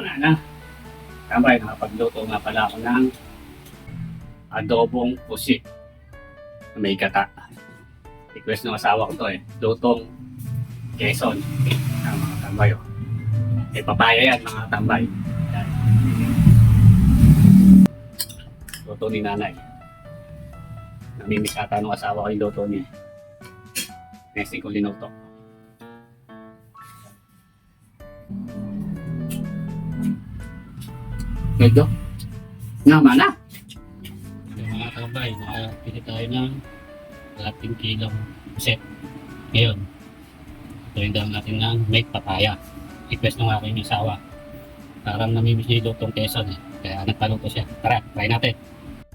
Banana. Tambay, nakapagluto nga pala ako ng adobong pusit na may gata. Request ng asawa ko to lutong Quezon. Mga tambay papaya yan mga tambay. Yan. Luto ni nanay. Namimiss ata ng asawa ko yung luto niya. Nesting ko linuto. Medyo naman na. Yung mga kabay, nakapili tayo ng 1 kilong set. Ngayon, tuwing daw natin ng make papaya. Request ng aking asawa. Parang namimiss niya yung lutong Quezon kaya nagpaluto siya. Tara, try natin.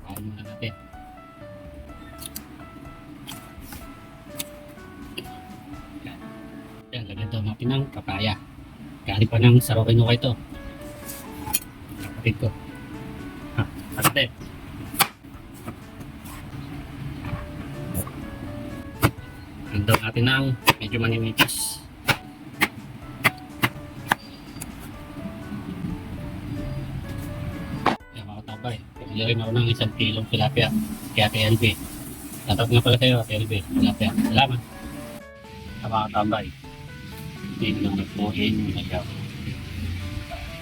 Kain muna natin. Yan, lagyan daw natin ng papaya. Galing pa ng Sarokinukay ito. Kapatid ko. Ate. Andaw natin ng medyo maninipis. Yan mga tabay. Pili rin ako ng 1 kilong tilapia. Kaya TLB. Tatap nga pala kayo, TLB. Tilapia. Salamat. Sa mga tabay. Hindi lang nagpuhin. Nagyaw.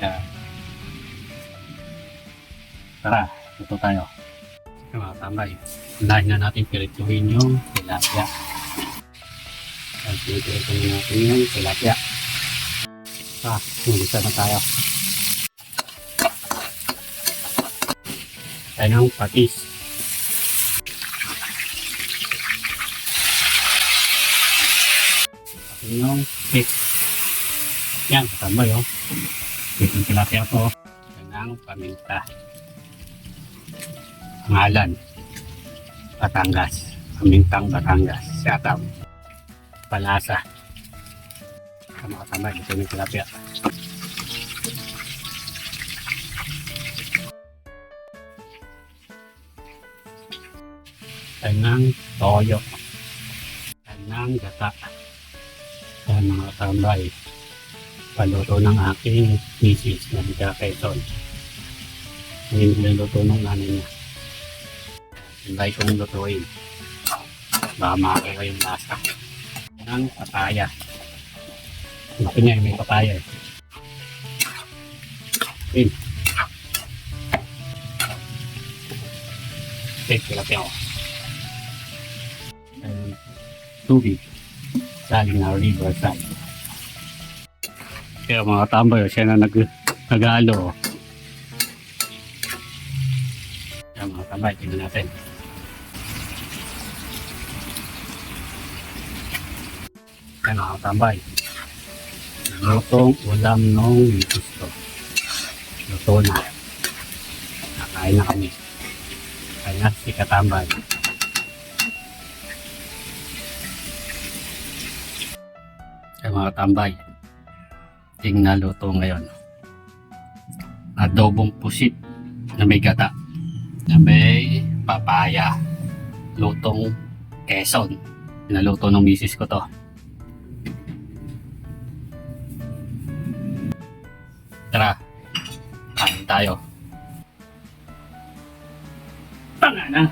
Yan. Tara, ito tayo. Mga tambay, unahin na natin pirituhin yung tilapia. Pirituhin natin yung tilapia. Umisa na tayo. Tayo ng patis. Patis yung fish. Yan, tambay fish yung tilapia ko. Tayo ng paminta. Ngalan, Batangas, Pamintang Batangas, Siatam, Palasa. Sa mga tambay, ito yung tilapia. Tayo ng toyo, tayo ng gata. Sa mga tambay, paluto ng aking misis na Biga Quezon. Hindi niluto ng nanay niya. Hintay kong lutuin. Baka makakuha yung lasa. Ng papaya. Gusto niya may papaya Okay, tilapia ko. Tubig. Saling na riverside. Kaya mga tambay, siya na nag-alo. Kaya mga tambay, tingnan natin. Kaya mga tambay, lutong ulam nung gusto. Luto na. Nakain na kami. Kaya si katambay. Kaya mga tambay, tingnan luto ngayon. Adobong pusit na may gata. Na may papaya. Lutong Quezon. Pinaluto ng misis ko to. Tara, kain tayo. Banana.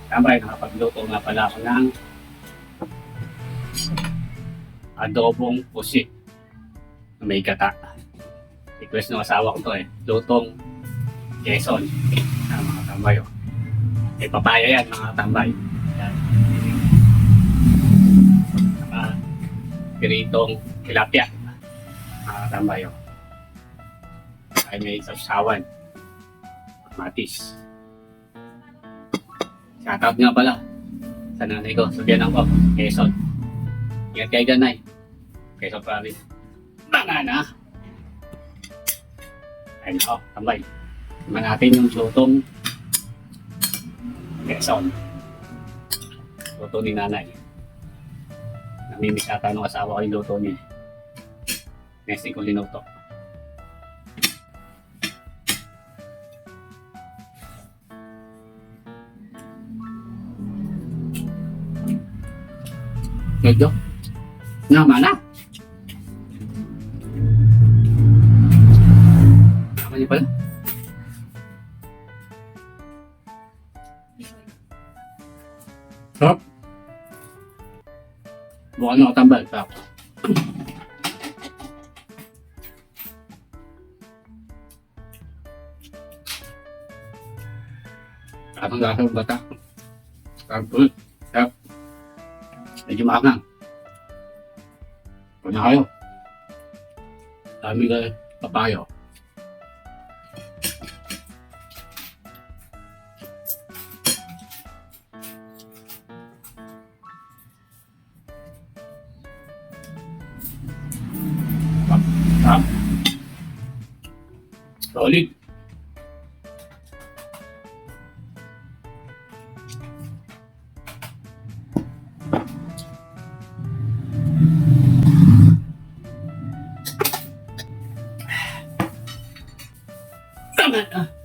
Tambay, nakapagluto nga pala ako ng adobong pusit na may gata. Request ng asawa ko to lutong Quezon. Mga tambay papaya yan mga tambay. Yan. Piritong tilapia. Mga tambay ay may sausawan. Matis. Shoutout nga pala sa nanay ko. Sabihan ako, Quezon. Ingat kayo dyan, Nay. Quezon province. Banana! Ayun tambay. Naman natin yung lutong Quezon. Luto ni nanay. Namimiss ata ng asawa ko yung luto niya. Nesting ko linuto. Medyo naman na. pala. Sarap. Mukhang nakatambal pa ako. Atong lasa ng bata. Sarap. Sarap. Medyo maangang. Huwag na kayo. Dami ka papayo. Sarap. Solid. Ah.